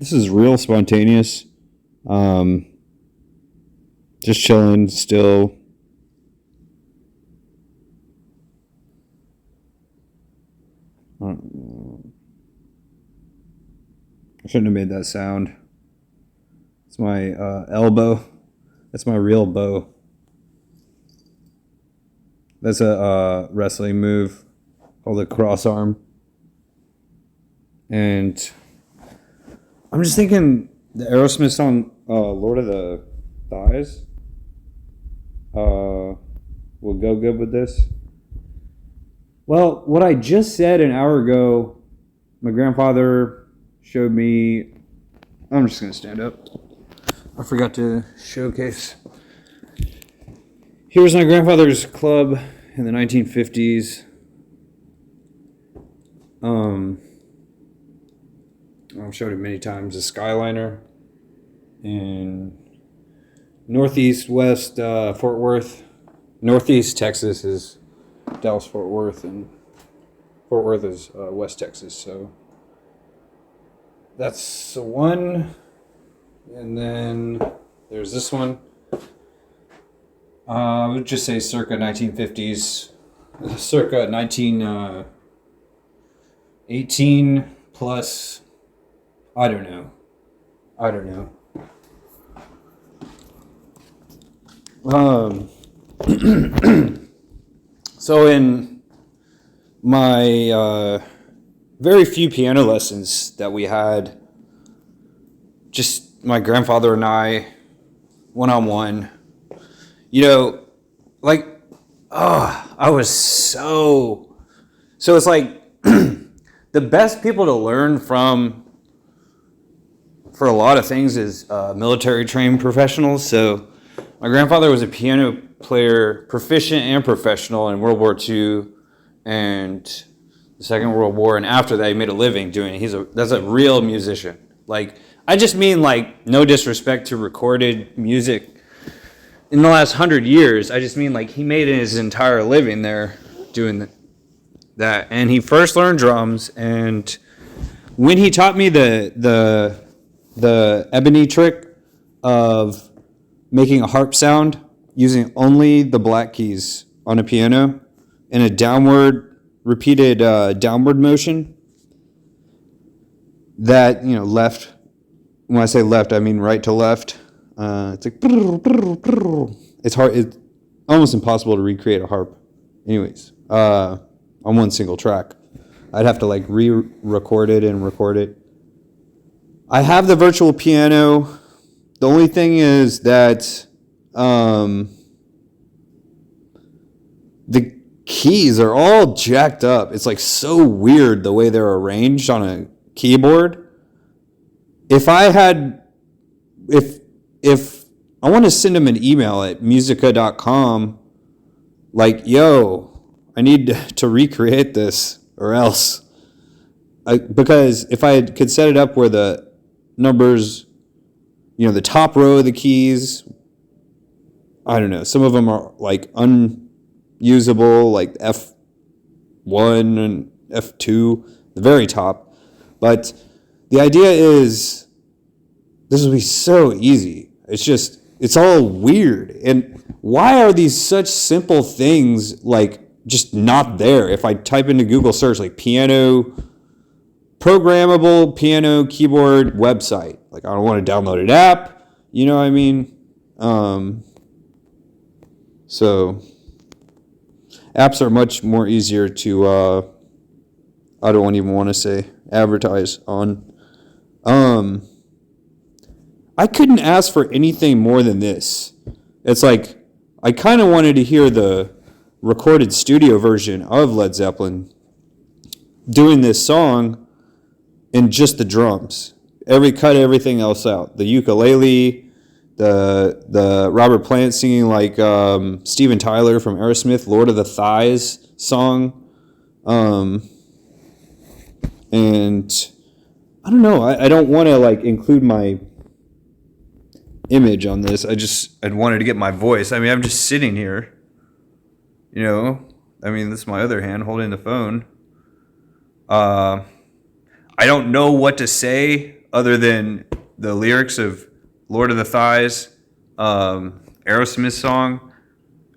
This is real spontaneous. Um, just chilling still. I shouldn't have made that sound. It's my elbow. That's my real bow. That's a wrestling move called the cross arm. And I'm just thinking the Aerosmith song Lord of the Thighs will go good with this. Well, what I just said an hour ago, my grandfather showed me. I'm just going to stand up. I forgot to showcase. Here was my grandfather's club in the 1950s. I've showed it many times. The Skyliner in northeast west Fort Worth. Northeast Texas is Dallas Fort Worth, and Fort Worth is West Texas. So that's the one. And then there's this one. I would just say circa 1950s, circa 1918 plus. I don't know. So in my very few piano lessons that we had, just my grandfather and I, one-on-one, I was so it's like the best people to learn from for a lot of things is military trained professionals. So my grandfather was a piano player, proficient and professional in World War II and the Second World War, and after that he made a living doing it. That's a real musician. Like, I just mean, like, no disrespect to recorded music in the last 100 years. I just mean, like, he made his entire living there doing that. And he first learned drums, and when he taught me the ebony trick of making a harp sound using only the black keys on a piano in a repeated downward motion, that, left, when I say left, I mean right to left. It's like, it's hard, it's almost impossible to recreate a harp anyways, on one single track. I'd have to like re-record it and record it. I have the virtual piano. The only thing is that the keys are all jacked up. It's like so weird the way they're arranged on a keyboard. If I want to send them an email at musica.com, like, yo, I need to recreate this or else. Because if I could set it up where the numbers, the top row of the keys, I don't know, some of them are like unusable, like F1 and F2, the very top. But the idea is this will be so easy. It's all weird. And why are these such simple things like just not there? If I type into Google search like programmable piano keyboard website, like I don't want to download an app, you know what I mean? So apps are much more easier to, I don't even want to say advertise on. I couldn't ask for anything more than this. It's like, I kind of wanted to hear the recorded studio version of Led Zeppelin doing this song in just the drums. Cut everything else out. The ukulele, the Robert Plant singing like Steven Tyler from Aerosmith, Lord of the Thighs song. And I don't know. I don't want to like include my image on this. I'd wanted to get my voice. I mean, I'm just sitting here, I mean, this is my other hand holding the phone. I don't know what to say other than the lyrics of Lord of the Thighs, Aerosmith song,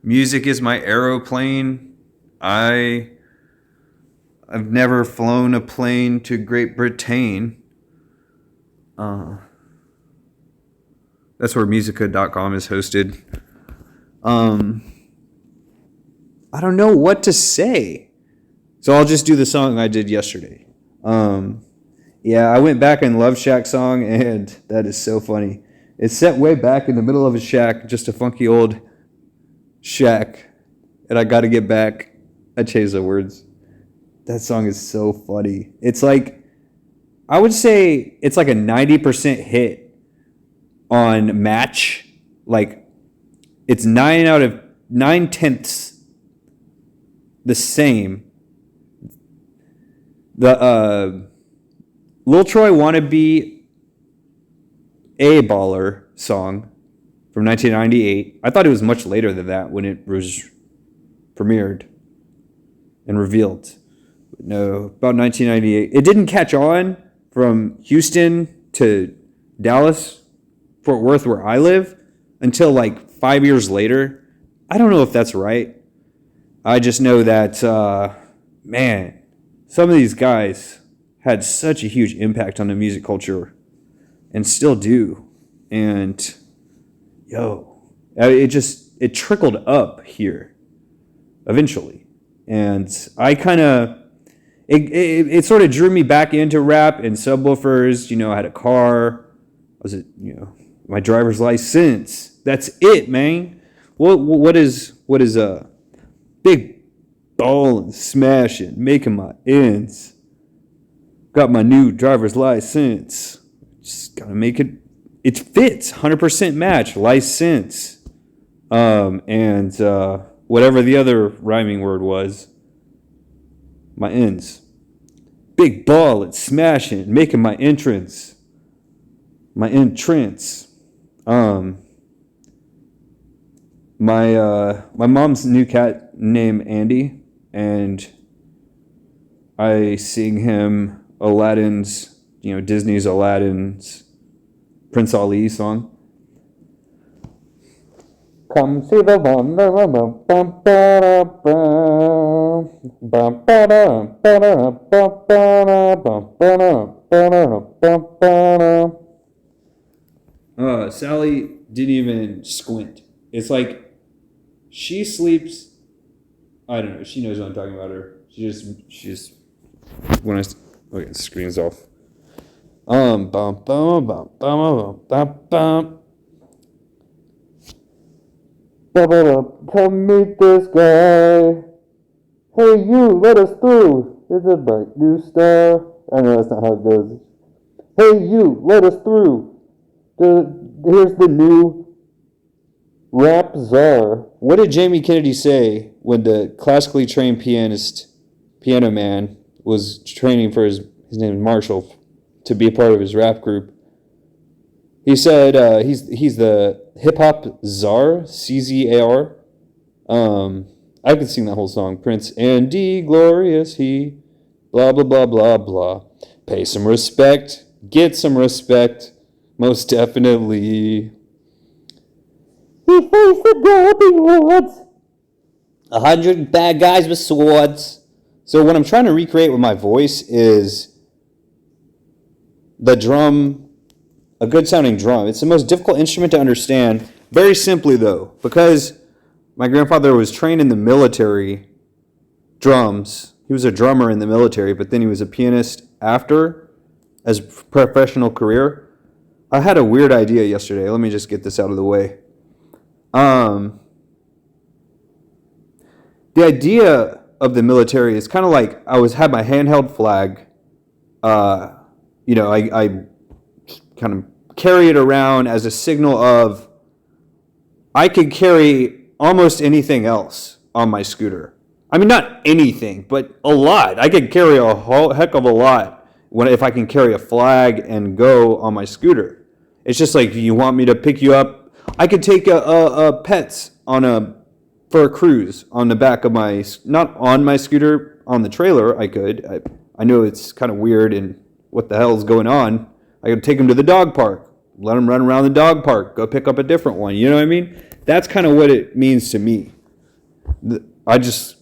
Music is My Aeroplane. I've never flown a plane to Great Britain. That's where Musica.com is hosted. I don't know what to say. So I'll just do the song I did yesterday. Yeah, I went back in Love Shack song, and that is so funny. It's set way back in the middle of a shack, just a funky old shack. And I got to get back. I changed the words. That song is so funny. It's like, I would say it's like a 90% hit on Match. Like, it's 9 out of 9/10 the same. The Lil Troy Wanna Be a Baller song from 1998. I thought it was much later than that when it was premiered and revealed. No, about 1998. It didn't catch on from Houston to Dallas, Fort Worth, where I live, until like 5 years later. I don't know if that's right. I just know that, man, some of these guys had such a huge impact on the music culture and still do. And, it trickled up here eventually. And I kind of, it sort of drew me back into rap and subwoofers. I had a car. My driver's license. That's it, man. What is big ball and smashing, making my ends. Got my new driver's license. Just gotta make it. It fits 100% match license. And whatever the other rhyming word was. My ends. Big ball and smashing, making my entrance. My entrance. My mom's new cat named Andy, and I sing him Aladdin's, Disney's Aladdin's Prince Ali song. Come see the wonder Sally didn't even squint. It's like she sleeps. I don't know. She knows what I'm talking about. Her. She just. When I okay, the screen's off. Bum bum bum bum bum bum bum. Come meet this guy. Hey, you, let us through. It's a bright new star. I know that's not how it goes. Hey, you, let us through. Here's the new rap czar. What did Jamie Kennedy say when the classically trained piano man, was training for his name is Marshall, to be a part of his rap group? He said he's the hip hop czar, CZAR. I could sing that whole song. Prince Andy, glorious he, blah blah blah blah blah. Pay some respect, get some respect. Most definitely. He faced the galloping hordes. 100 bad guys with swords. So what I'm trying to recreate with my voice is the drum, a good sounding drum. It's the most difficult instrument to understand. Very simply though, because my grandfather was trained in the military drums. He was a drummer in the military, but then he was a pianist after as a professional career. I had a weird idea yesterday. Let me just get this out of the way. The idea of the military is kind of like I had my handheld flag. I kind of carry it around as a signal of I could carry almost anything else on my scooter. I mean, not anything, but a lot. I could carry a whole heck of a lot if I can carry a flag and go on my scooter. It's just like, you want me to pick you up? I could take a pets for a cruise on the back of not on my scooter, on the trailer. I could. I know it's kind of weird and what the hell's going on. I could take them to the dog park, let them run around the dog park, go pick up a different one. You know what I mean? That's kind of what it means to me. I just,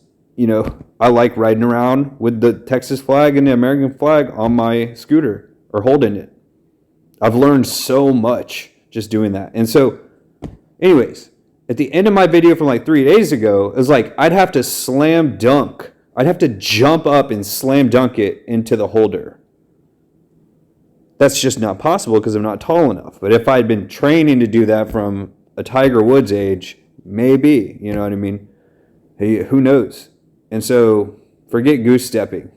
I like riding around with the Texas flag and the American flag on my scooter or holding it. I've learned so much just doing that. And so, anyways, at the end of my video from like 3 days ago, it was like I'd have to slam dunk. I'd have to jump up and slam dunk it into the holder. That's just not possible because I'm not tall enough. But if I'd been training to do that from a Tiger Woods age, maybe, you know what I mean? Hey, who knows? And so forget goose stepping.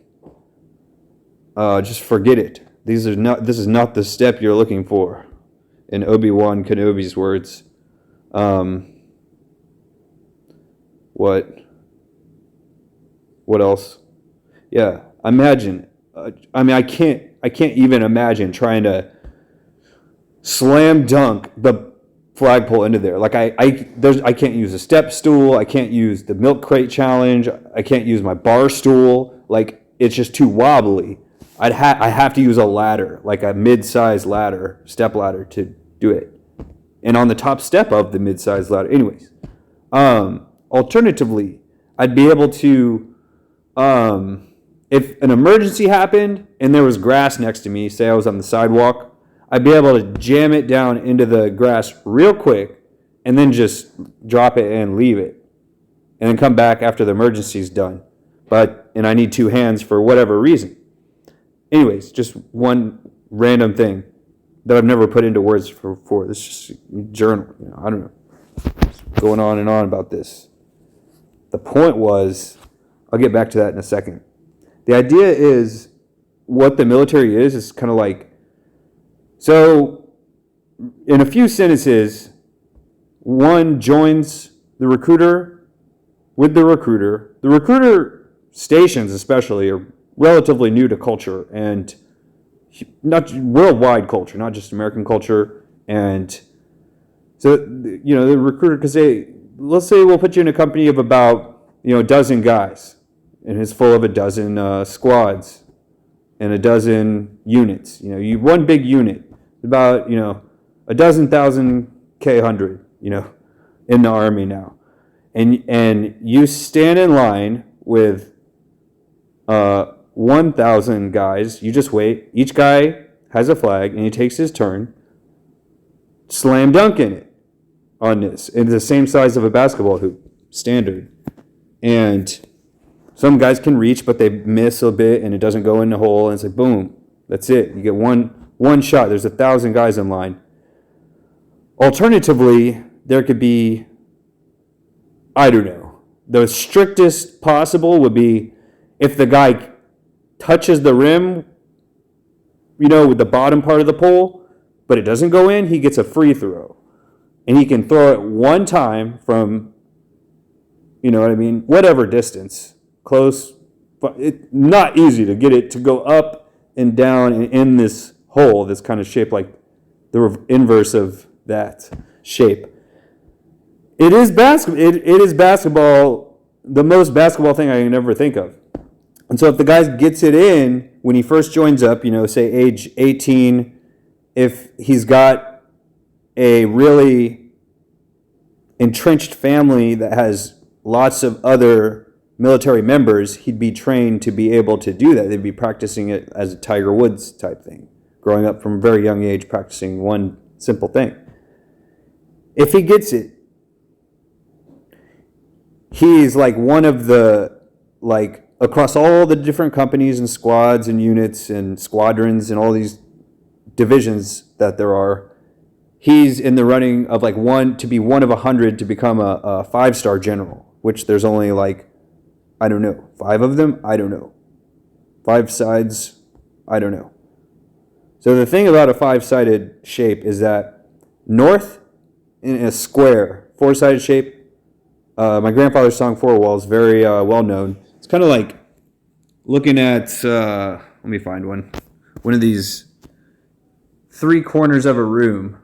Just forget it. This is not the step you're looking for, in Obi-Wan Kenobi's words. What else? Yeah, imagine. I can't even imagine trying to slam dunk the flagpole into there. Like I can't use a step stool. I can't use the milk crate challenge. I can't use my bar stool. Like it's just too wobbly. I have to use a ladder, like a mid-size ladder, step ladder, to do it. And on the top step of the mid-size ladder. Anyways, alternatively, I'd be able to, if an emergency happened and there was grass next to me, say I was on the sidewalk, I'd be able to jam it down into the grass real quick and then just drop it and leave it. And then come back after the emergency's done. And I need two hands for whatever reason. Anyways, just one random thing that I've never put into words before. This is just journal. I don't know. Just going on and on about this. The point was, I'll get back to that in a second. The idea is, what the military is kind of like, so in a few sentences, one joins the recruiter with the recruiter. The recruiter stations especially are relatively new to culture, and not worldwide culture, not just American culture. And so, the recruiter, because let's say we'll put you in a company of about, a dozen guys, and it's full of a dozen squads and a dozen units. You one big unit, about, a dozen thousand K-100, in the Army now. And you stand in line with 1,000 guys. You just wait. Each guy has a flag, and he takes his turn. Slam dunk in it on this. It's the same size of a basketball hoop, standard. And some guys can reach, but they miss a bit, and it doesn't go in the hole. And it's like, boom, that's it. You get one shot. There's 1,000 guys in line. Alternatively, there could be, I don't know, the strictest possible would be if the guy touches the rim, with the bottom part of the pole, but it doesn't go in, he gets a free throw. And he can throw it one time from, whatever distance, close. It's not easy to get it to go up and down and in this hole that's kind of shaped like the inverse of that shape. It is basketball, the most basketball thing I can ever think of. And so if the guy gets it in when he first joins up, say age 18, if he's got a really entrenched family that has lots of other military members, he'd be trained to be able to do that. They'd be practicing it as a Tiger Woods type thing, growing up from a very young age practicing one simple thing. If he gets it, he's like one of the, across all the different companies and squads and units and squadrons and all these divisions that there are, he's in the running of one to be one of 100 to become a 5-star general, which there's only 5 of them? I don't know. 5 sides? I don't know. So the thing about a 5-sided shape is that north in a square, 4-sided shape, my grandfather's song Four Walls, very well known. It's kind of like looking at, let me find one of these 3 corners of a room.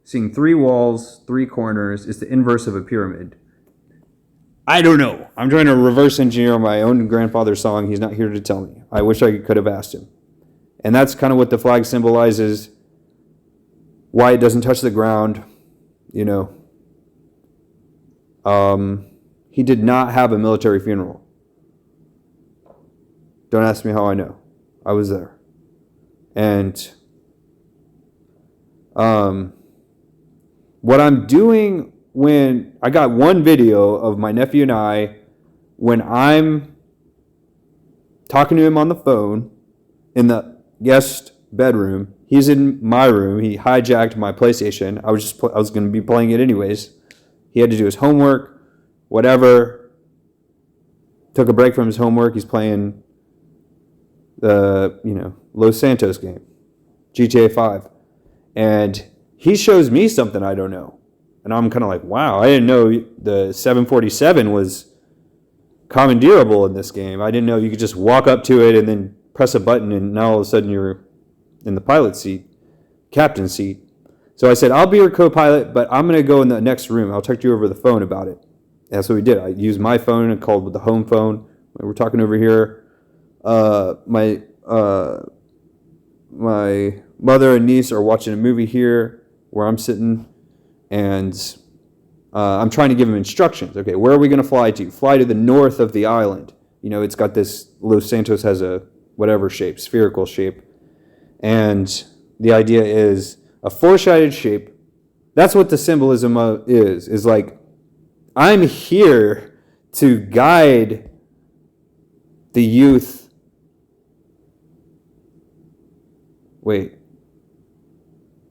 Seeing 3 walls, 3 corners is the inverse of a pyramid. I don't know. I'm trying to reverse engineer my own grandfather's song. He's not here to tell me. I wish I could have asked him. And that's kind of what the flag symbolizes. why it doesn't touch the ground, he did not have a military funeral. Don't ask me how I know. I was there. And what I'm doing when I got one video of my nephew and I when I'm talking to him on the phone in the guest bedroom. He's in my room. He hijacked my PlayStation. I was going to be playing it anyways. He had to do his homework, whatever. Took a break from his homework. He's playing the, Los Santos game, GTA 5. And he shows me something I don't know. And I'm kind of like, wow, I didn't know the 747 was commandeerable in this game. I didn't know you could just walk up to it and then press a button and now all of a sudden you're in the pilot seat, captain seat. So I said, I'll be your co-pilot, but I'm going to go in the next room. I'll talk to you over the phone about it. And that's what we did. I used my phone and called with the home phone. We're talking over here. My mother and niece are watching a movie here where I'm sitting, and I'm trying to give them instructions. Okay, where are we going to fly to? Fly to the north of the island. It's got this, Los Santos has a whatever shape, spherical shape. And the idea is a four-sided shape. That's what the symbolism is like, I'm here to guide the youth. Wait.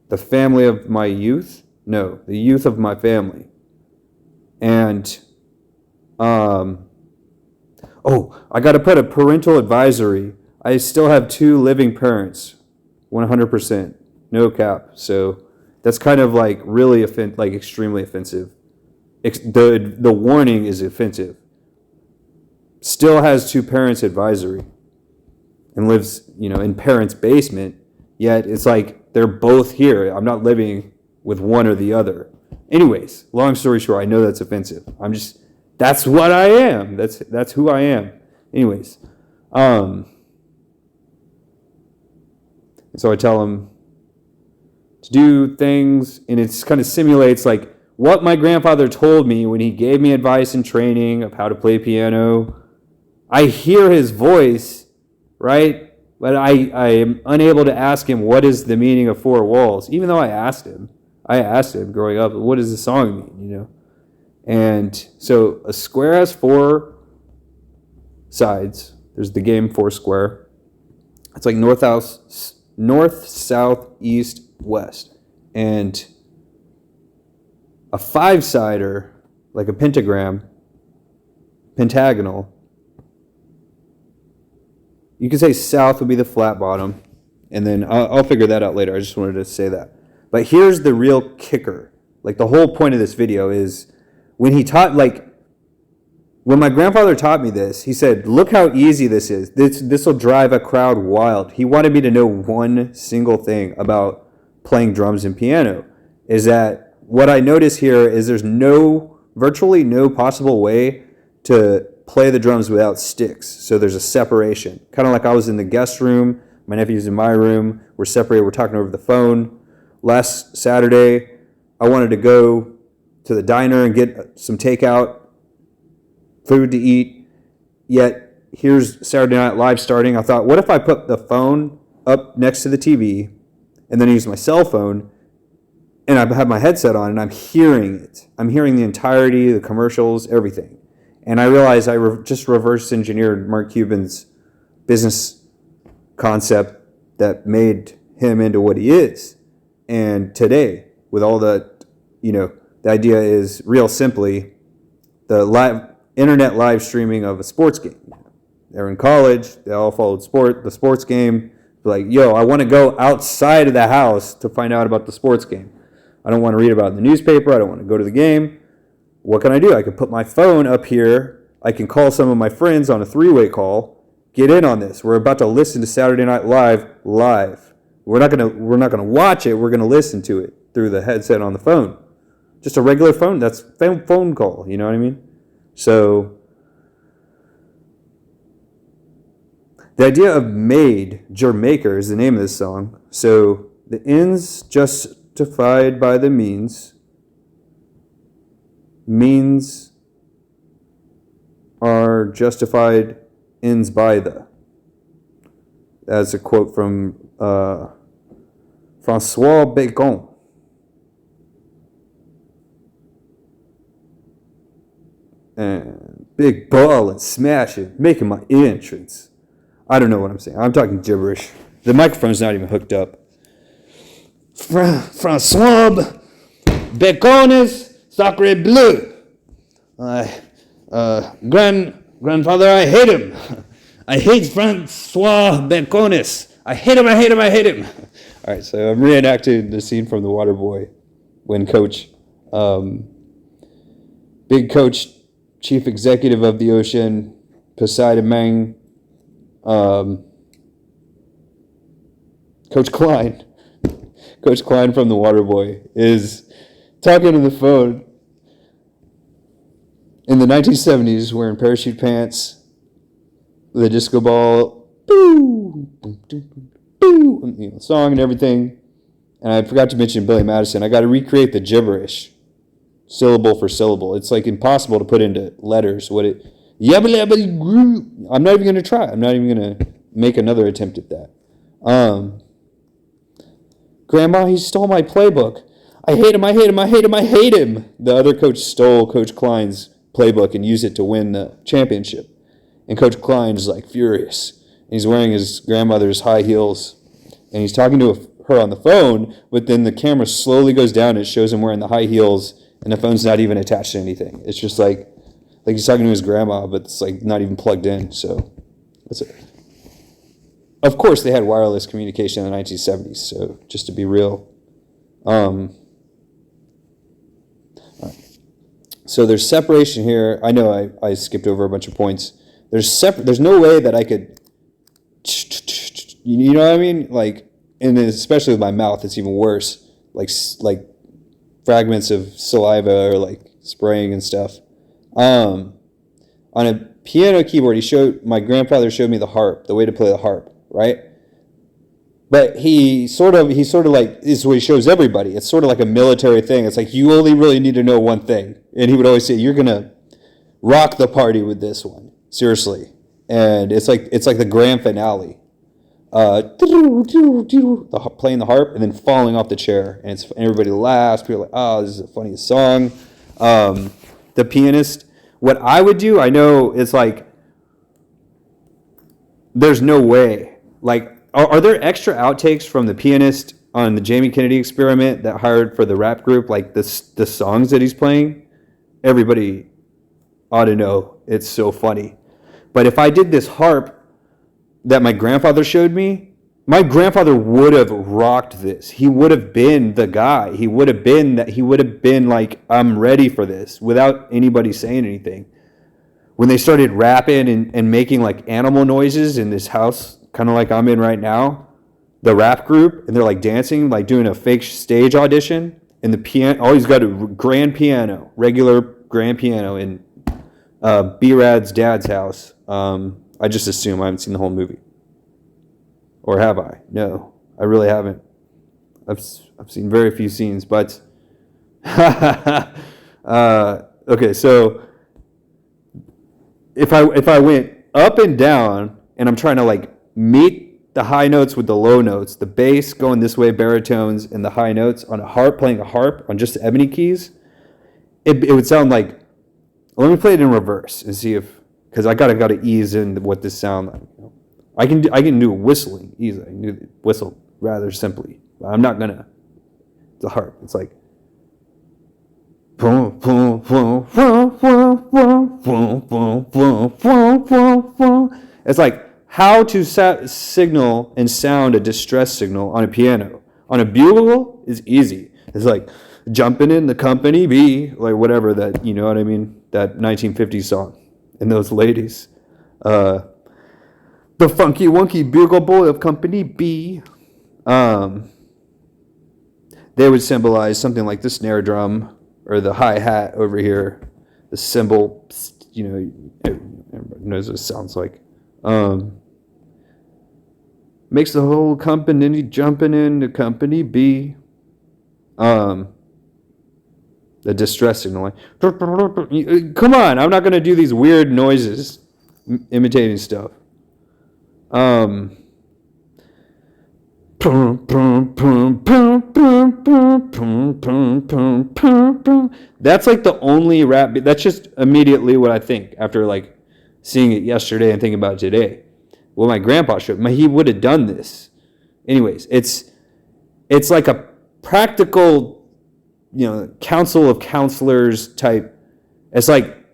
The family of my youth? No, the youth of my family. And, I got to put a parental advisory. I still have 2 living parents, 100%, no cap. So that's kind of like really extremely offensive. The warning is offensive. Still has 2 parents advisory and lives, in parents' basement. Yet it's like they're both here. I'm not living with one or the other. Anyways, long story short, I know that's offensive. That's what I am. That's who I am. Anyways, and so I tell him to do things, and it kind of simulates like what my grandfather told me when he gave me advice and training of how to play piano. I hear his voice, right? But I am unable to ask him what is the meaning of 4 walls, even though I asked him growing up, what does the song mean, And so a square has 4 sides. There's the game Foursquare. It's like north, south, east, west. And a 5-sider, like a pentagonal, you could say south would be the flat bottom, and then I'll figure that out later. I just wanted to say that. But here's the real kicker. Like the whole point of this video is when my grandfather taught me this, he said, look how easy this is. This will drive a crowd wild. He wanted me to know one single thing about playing drums and piano, is that what I notice here is there's virtually no possible way to play the drums without sticks. So there's a separation. Kind of like I was in the guest room, my nephew's in my room, we're separated, we're talking over the phone. Last Saturday, I wanted to go to the diner and get some takeout food to eat, yet here's Saturday Night Live starting. I thought, what if I put the phone up next to the TV and then use my cell phone and I have my headset on and I'm hearing it. I'm hearing the entirety, the commercials, everything. And I realized I just reverse engineered Mark Cuban's business concept that made him into what he is. And today, with all the idea is real simply the internet live streaming of a sports game. They're in college, they all followed the sports game. Like, I want to go outside of the house to find out about the sports game. I don't want to read about it in the newspaper. I don't want to go to the game. What can I do? I can put my phone up here. I can call some of my friends on a 3-way call. Get in on this. We're about to listen to Saturday Night Live live. We're not gonna watch it. We're gonna listen to it through the headset on the phone. Just a regular phone. That's phone call. You know what I mean? So the idea of maker is the name of this song. So the ends just justified by the means. Means are justified, ends by the. That's a quote from Francois Bacon. And big ball and smash it, making my entrance. I don't know what I'm saying. I'm talking gibberish. The microphone's not even hooked up. Francois Bacon's Sacre Bleu. Grandfather, I hate him. I hate Francois Baconis. I hate him. All right, so I'm reenacting the scene from The Waterboy when big coach, chief executive of the ocean, Poseidon Mang, Coach Klein from The Waterboy is talking on the phone in the 1970s, wearing parachute pants, with a disco ball, boo, boom, boom, boom, song and everything. And I forgot to mention Billy Madison. I got to recreate the gibberish, syllable for syllable. It's like impossible to put into letters what it. I'm not even going to try. I'm not even going to make another attempt at that. Grandma, he stole my playbook. I hate him. The other coach stole Coach Klein's playbook and used it to win the championship. And Coach Klein's like furious. And he's wearing his grandmother's high heels. And he's talking to her on the phone, but then the camera slowly goes down and it shows him wearing the high heels and the phone's not even attached to anything. It's just like he's talking to his grandma, but it's like not even plugged in. So that's it. Of course, they had wireless communication in the 1970s. So just to be real, so there's separation here. I know I skipped over a bunch of points. There's no way that I could, you know what I mean? Like, and especially with my mouth, it's even worse. Like fragments of saliva or like spraying and stuff. On a piano keyboard, my grandfather showed me the harp, the way to play the harp, right? But he sort of like, this is what he shows everybody. It's sort of like a military thing. It's like, you only really need to know one thing. And he would always say, you're going to rock the party with this one. Seriously. And it's like the grand finale. Playing the harp and then falling off the chair. And everybody laughs. People are like, oh, this is the funniest song. The pianist, what I would do, I know it's like, there's no way. Like, are there extra outtakes from the pianist on the Jamie Kennedy Experiment that hired for the rap group, like the songs that he's playing? Everybody ought to know. It's so funny. But if I did this harp that my grandfather showed me, my grandfather would have rocked this. He would have been the guy. He would have been like, I'm ready for this, without anybody saying anything. When they started rapping and making like animal noises in this house, kind of like I'm in right now, the rap group, and they're like dancing, like doing a fake stage audition, and the piano, oh, he's got a regular grand piano in B-Rad's dad's house. I just assume I haven't seen the whole movie. Or have I? No, I really haven't. I've seen very few scenes, but okay, so if I went up and down and I'm trying to like meet the high notes with the low notes, the bass going this way, baritones, and the high notes on a harp, playing a harp on just the ebony keys, it would sound like, let me play it in reverse and see if, because I gotta ease in what this sound like. I can do whistling easily. I can do whistle rather simply. But I'm not gonna. It's a harp. It's like. It's like how to signal and sound a distress signal on a piano. On a bugle is easy. It's like jumping in the company B, like whatever that, you know what I mean? That 1950s song. And those ladies. The funky wonky bugle boy of company B. They would symbolize something like the snare drum or the hi-hat over here. The cymbal, you know, everybody knows what it sounds like. Makes the whole company jumping into company B. The distress signal. Come on, I'm not going to do these weird noises imitating stuff. That's like the only rap. That's just immediately what I think after like seeing it yesterday and thinking about it today. Well, my grandpa showed me. He would have done this. Anyways, it's like a practical, council of counselors type. It's like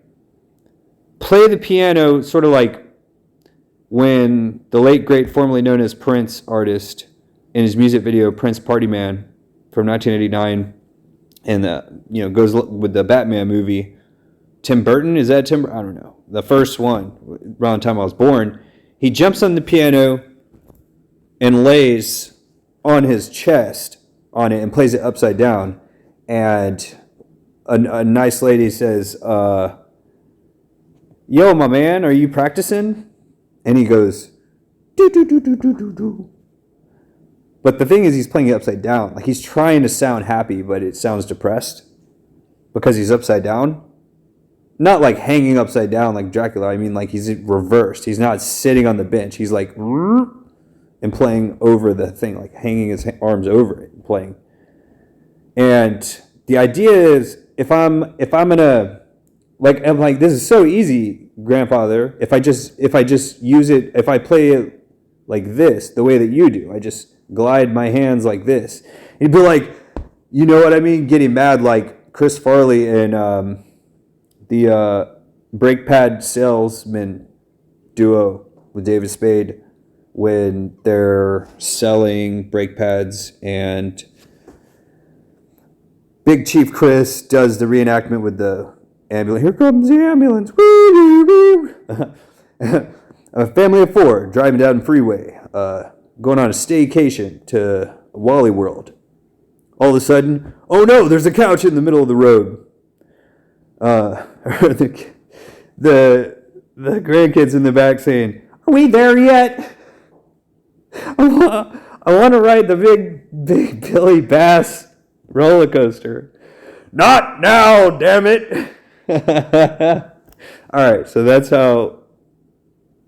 play the piano, sort of like when the late great, formerly known as Prince artist, in his music video Prince Party Man from 1989, and goes with the Batman movie. Tim Burton, is that Tim? I don't know. The first one, around the time I was born. He jumps on the piano and lays on his chest on it and plays it upside down. And a nice lady says, "Yo, my man, are you practicing?" And he goes, "Do do do do do do do." But the thing is, he's playing it upside down. Like he's trying to sound happy, but it sounds depressed because he's upside down. Not like hanging upside down like Dracula. I mean, like he's reversed. He's not sitting on the bench. He's like and playing over the thing, like hanging his arms over it and playing. And the idea is, if I'm gonna I'm like, this is so easy, grandfather. If I just use it, if I play it like this, the way that you do, I just glide my hands like this. He'd be like, you know what I mean? Getting mad like Chris Farley in the brake pad salesman duo with David Spade when they're selling brake pads, and Big Chief Chris does the reenactment with the ambulance. Here comes the ambulance. A family of four driving down the freeway, going on a staycation to Wally World. All of a sudden, oh no, there's a couch in the middle of the road. The grandkids in the back saying, "Are we there yet? I want to ride the big Billy Bass roller coaster." "Not now, damn it!" All right, so that's how.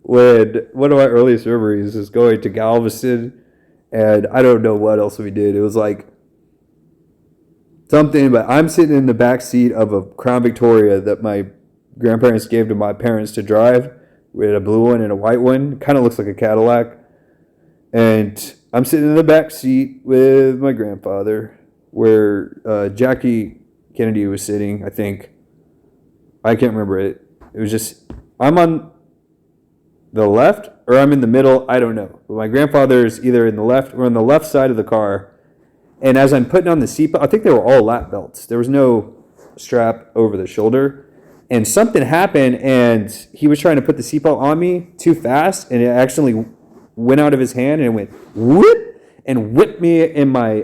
When one of my earliest memories is going to Galveston, and I don't know what else we did. It was like something, but I'm sitting in the back seat of a Crown Victoria that my grandparents gave to my parents to drive. We had a blue one and a white one. Kind of looks like a Cadillac. And I'm sitting in the back seat with my grandfather, where Jackie Kennedy was sitting, I think. I can't remember it. It was just, I'm on the left or I'm in the middle, I don't know. But my grandfather's either in the left or on the left side of the car. And as I'm putting on the seatbelt, I think they were all lap belts. There was no strap over the shoulder. And something happened, and he was trying to put the seatbelt on me too fast, and it actually went out of his hand and it went whoop and whipped me in my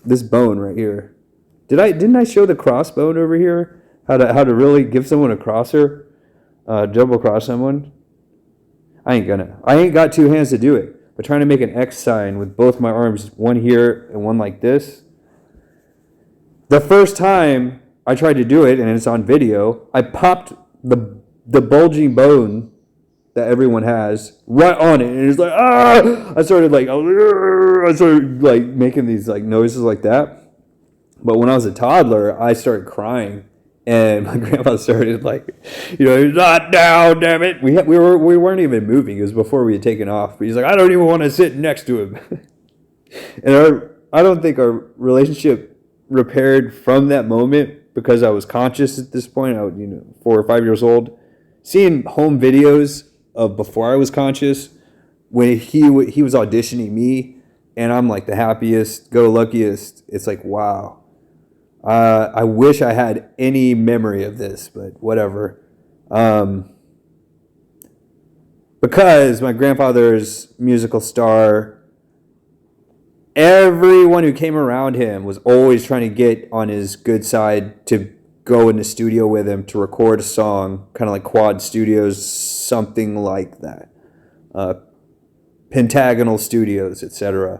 this bone right here. Didn't I show the crossbone over here? How to really give someone a crosser, double cross someone? I ain't got two hands to do it. But trying to make an X sign with both my arms, one here and one like this. The first time I tried to do it, and it's on video, I popped the bulging bone that everyone has right on it, and it's like, ah! I started making these like noises like that. But when I was a toddler, I started crying, and my grandpa started like, not now, damn it. We weren't even moving. It was before we had taken off. But he's like, I don't even want to sit next to him. And I don't think our relationship repaired from that moment, because I was conscious at this point. I was 4 or 5 years old, seeing home videos of before I was conscious, when he was auditioning me, and I'm like the happiest, go luckiest. It's like, wow. I wish I had any memory of this, but whatever. Because my grandfather's musical star, everyone who came around him was always trying to get on his good side to go in the studio with him to record a song, kind of like Quad Studios, something like that. Pentagonal Studios, etc.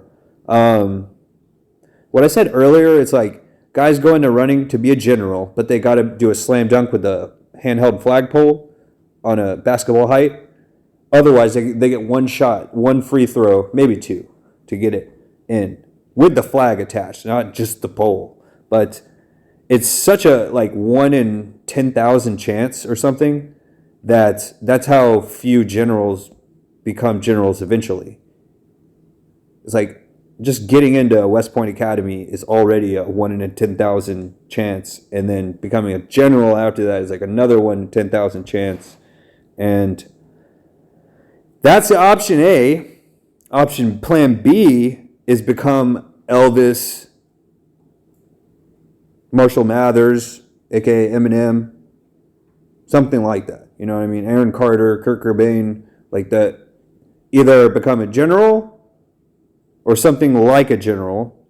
what I said earlier, it's like guys go into running to be a general, but they got to do a slam dunk with a handheld flagpole on a basketball height. Otherwise, they get one shot, one free throw, maybe two, to get it in with the flag attached, not just the pole. But it's such a like 1 in 10,000 chance or something that's how few generals become generals eventually. It's like just getting into West Point Academy is already a 1 in 10,000 chance, and then becoming a general after that is like another 1 in 10,000 chance. And that's the option A. Option plan B is become Elvis, Marshall Mathers, aka Eminem, something like that. You know what I mean? Aaron Carter, Kurt Cobain, like that. Either become a general or something like a general,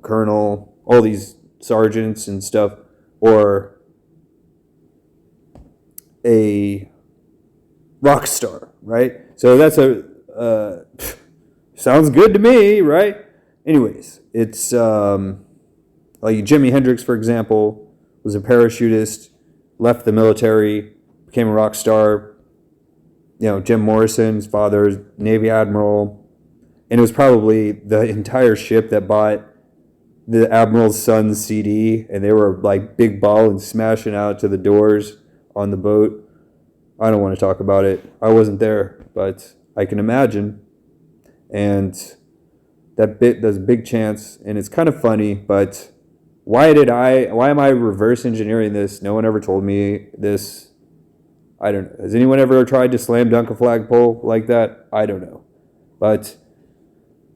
colonel, all these sergeants and stuff, or a rock star, right? So that's sounds good to me, right? Anyways, it's like Jimi Hendrix, for example, was a parachutist, left the military, became a rock star. Jim Morrison, his father's Navy admiral, and it was probably the entire ship that bought the Admiral's Son's CD, and they were like big ball and smashing out to the doors on the boat. I don't want to talk about it. I wasn't there, but I can imagine. And there's a big chance, and it's kind of funny, but why am I reverse engineering this? No one ever told me this. I don't know. Has anyone ever tried to slam dunk a flagpole like that? I don't know. But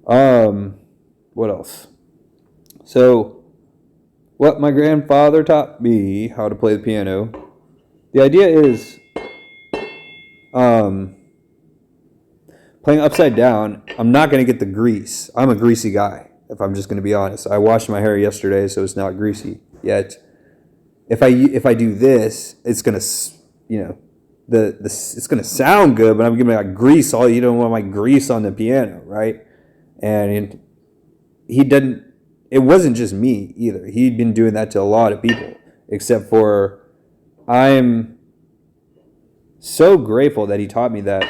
what else? So what my grandfather taught me how to play the piano. The idea is playing upside down. I'm not going to get the grease. I'm a greasy guy, if I'm just going to be honest. I washed my hair yesterday, so it's not greasy yet. If I do this, it's going to, it's going to sound good, but I'm giving my grease all. You don't want my grease on the piano, right? And he didn't. It wasn't just me either. He'd been doing that to a lot of people, except for I'm so grateful that he taught me that.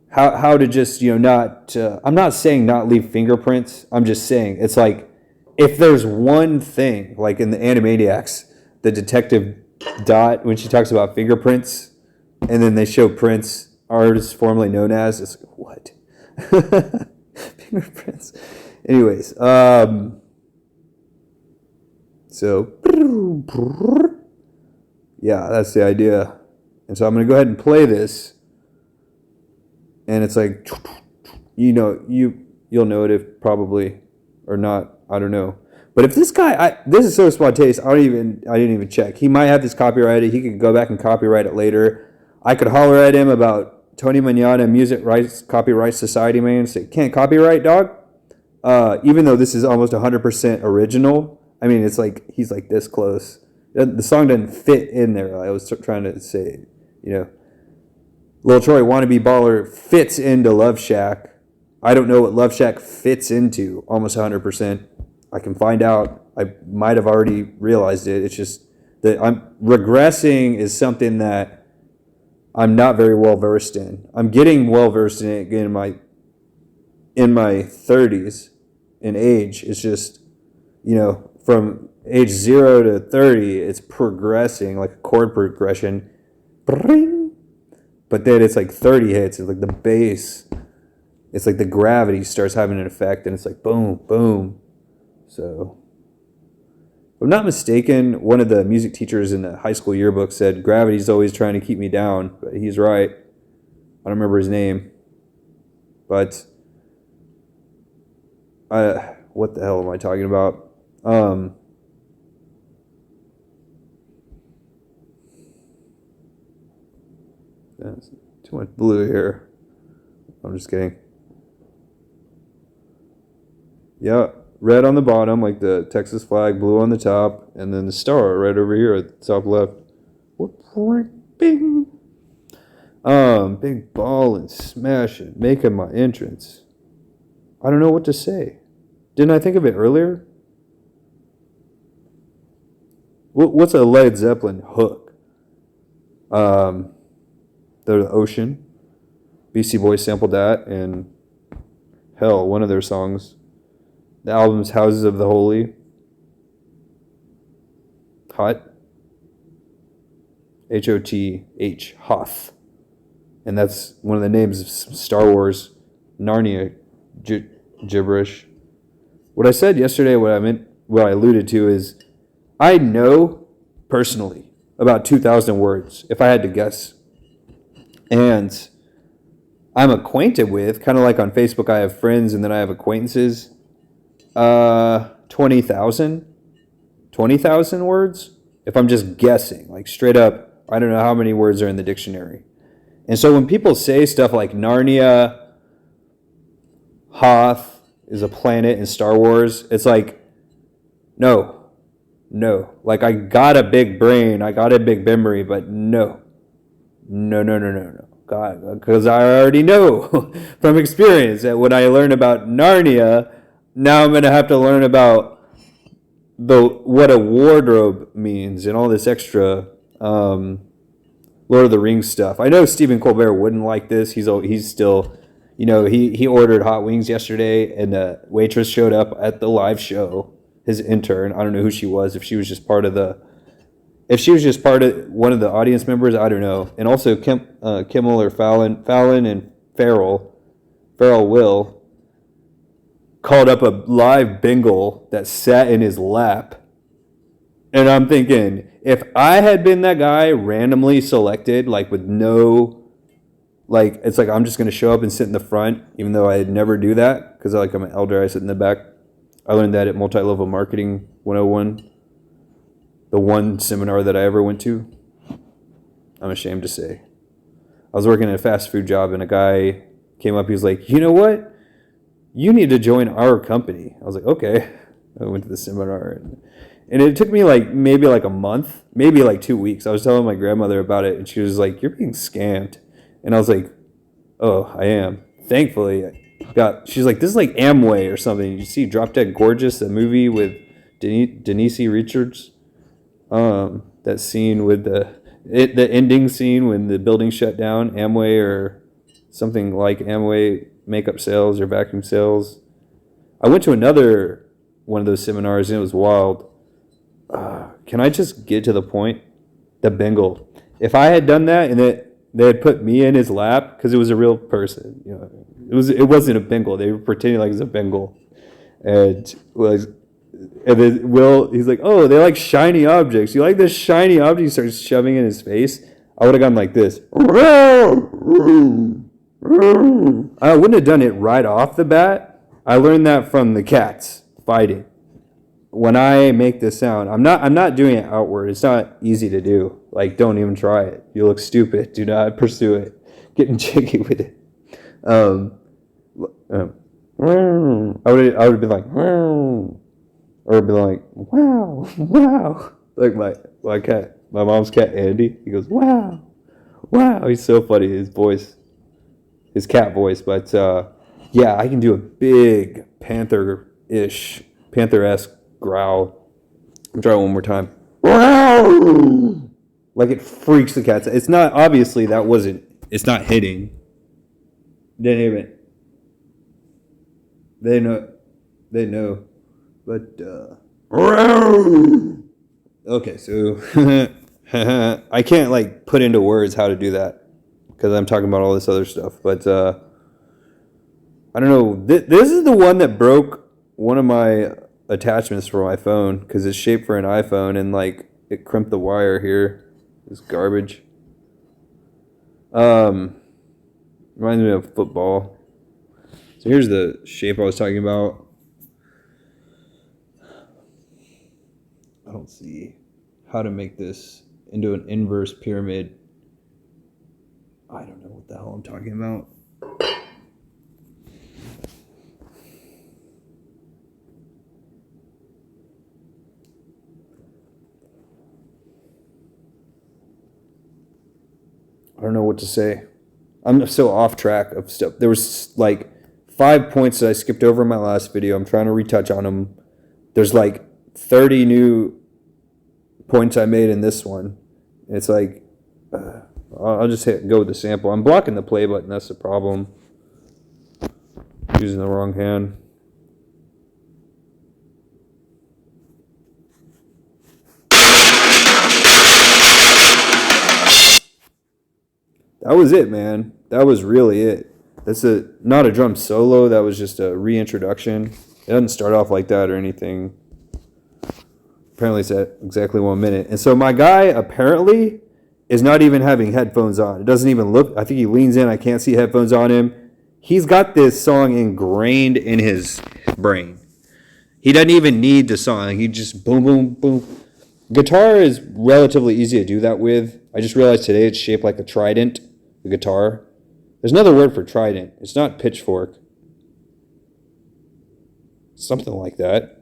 How to just, not, I'm not saying not leave fingerprints. I'm just saying it's like if there's one thing, like in the Animaniacs, the detective Dot, when she talks about fingerprints and then they show Prince, artist formerly known as, it's like, what? Fingerprints. Anyways, so yeah, that's the idea. And so I'm going to go ahead and play this. And it's like, you'll know it if probably or not. I don't know. But if this guy, this is so spontaneous. I didn't even check. He might have this copyrighted. He could go back and copyright it later. I could holler at him about Tony Manana Music Rights Copyright Society, man. Say, can't copyright, dog. Even though this is almost 100% original. I mean, it's like he's like this close. The song doesn't fit in there. I was trying to say, Lil Troy Wannabe Baller fits into Love Shack. I don't know what Love Shack fits into almost 100%. I can find out. I might have already realized it. It's just that I'm regressing is something that I'm not very well versed in. I'm getting well versed in it in my 30s in age. It's just, from age 0 to 30, it's progressing like a chord progression. But then it's like 30 hits. It's like the bass. It's like the gravity starts having an effect, and it's like boom, boom. So, if I'm not mistaken, one of the music teachers in the high school yearbook said gravity's always trying to keep me down, but he's right. I don't remember his name. But what the hell am I talking about? That's too much blue here. I'm just kidding. Yeah, red on the bottom, like the Texas flag, blue on the top, and then the star right over here at the top left. Bing. Big ball and smash it, making my entrance. I don't know what to say. Didn't I think of it earlier? What's a Led Zeppelin hook? The Ocean. Beastie Boys sampled that, and hell, one of their songs. The album's Houses of the Holy. Hot. Hoth. Hoth. And that's one of the names of Star Wars Narnia gibberish. What I said yesterday, what I alluded to is I know personally about 2,000 words, if I had to guess. And I'm acquainted with, kind of like on Facebook, I have friends and then I have acquaintances. 20,000 words. If I'm just guessing, like straight up, I don't know how many words are in the dictionary. And so when people say stuff like Narnia, Hoth is a planet in Star Wars, it's like, no. Like, I got a big brain, I got a big memory, but no. God, because I already know from experience that when I learn about Narnia, now I'm going to have to learn about what a wardrobe means and all this extra Lord of the Rings stuff. I know Stephen Colbert wouldn't like this. He's still, he ordered hot wings yesterday, and the waitress showed up at the live show. His intern, I don't know who she was. If she was just part of one of the audience members, I don't know. And also Kimmel or Fallon and Farrell Will called up a live Bengal that sat in his lap. And I'm thinking, if I had been that guy randomly selected, like with no, like, it's like I'm just going to show up and sit in the front, even though I'd never do that, because I'm an elder, I sit in the back. I learned that at Multi-Level Marketing 101, the one seminar that I ever went to. I'm ashamed to say. I was working at a fast food job, and a guy came up, he was like, you know what? You need to join our company. I was like, okay. I went to the seminar, and it took me maybe a month, maybe 2 weeks. I was telling my grandmother about it, and she was like, you're being scammed. And I was like, oh, I am. Thankfully, she's like, this is like Amway or something. You see Drop Dead Gorgeous, the movie with Denise Richards? That scene with the ending scene when the building shut down, Amway or something like Amway makeup sales or vacuum sales. I went to another one of those seminars, and it was wild. Can I just get to the point? The Bengal. If I had done that and they had put me in his lap, because it was a real person, it wasn't a Bengal. They were pretending like it was a Bengal, and then he's like, oh, they like shiny objects. You like this shiny object? He starts shoving in his face. I would have gone like this. I wouldn't have done it right off the bat. I learned that from the cats fighting. When I make this sound, I'm not doing it outward. It's not easy to do. Like, don't even try it. You look stupid. Do not pursue it. Getting jiggy with it. I would have been like, or be like, wow. Like my cat, my mom's cat, Andy. He goes, wow. He's so funny. His voice, his cat voice. But yeah, I can do a big panther-esque growl. I'm trying one more time. Like it freaks the cats out. It's not, obviously it's not hitting. Didn't even. They know. But, okay, so I can't put into words how to do that because I'm talking about all this other stuff. But I don't know. This is the one that broke one of my attachments for my phone because it's shaped for an iPhone and it crimped the wire here. It's garbage. Reminds me of football. So here's the shape I was talking about. I don't see how to make this into an inverse pyramid. I don't know what the hell I'm talking about. I don't know what to say. I'm so off track of stuff. There was 5 points that I skipped over in my last video. I'm trying to retouch on them. There's like 30 new points I made in this one. It's like, I'll just go with the sample. I'm blocking the play button. That's the problem. Using the wrong hand. That was it, man. That was really it. That's not a drum solo. That was just a reintroduction. It doesn't start off like that or anything. Apparently it's at exactly 1 minute. And so my guy apparently is not even having headphones on. It doesn't even look. I think he leans in. I can't see headphones on him. He's got this song ingrained in his brain. He doesn't even need the song. He just boom, boom, boom. Guitar is relatively easy to do that with. I just realized today it's shaped like a trident, the guitar. There's another word for trident. It's not pitchfork. Something like that.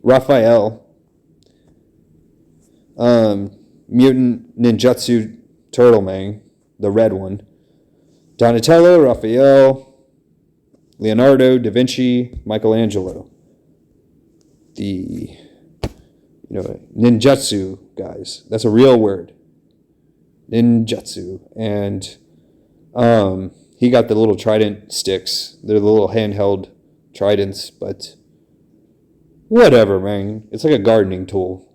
Raphael. Mutant Ninjutsu Turtle Man, the red one. Donatello, Raphael, Leonardo, Da Vinci, Michelangelo. The ninjutsu guys. That's a real word. Ninjutsu. And he got the little trident sticks. They're the little handheld tridents, but whatever, man. It's like a gardening tool.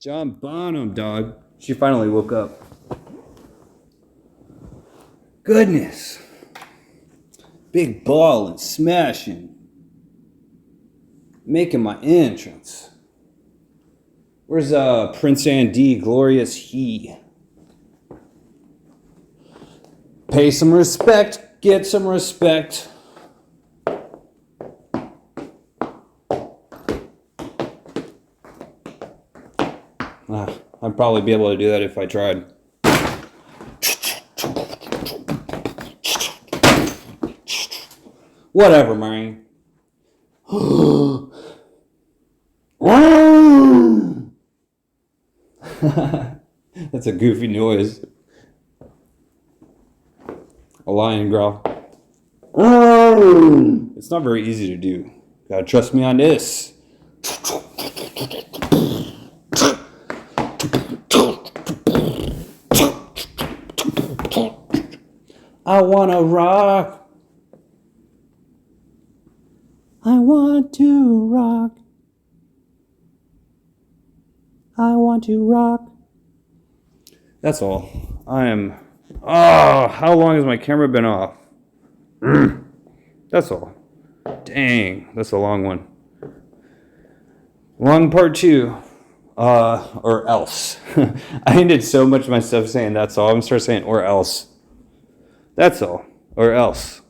John Bonham, dog. She finally woke up. Goodness. Big ball and smashing. Making my entrance. Where's Prince Andy, Glorious He? Pay some respect, get some respect. I'd probably be able to do that if I tried. Whatever, man. That's a goofy noise. A lion growl. It's not very easy to do. Gotta trust me on this. I wanna rock. I want to rock. I want to rock. That's all. I am. Oh, how long has my camera been off? That's all. Dang, that's a long one. Long part 2. Or else. I ended so much of my stuff saying that's all. I'm gonna start saying or else. That's all. Or else.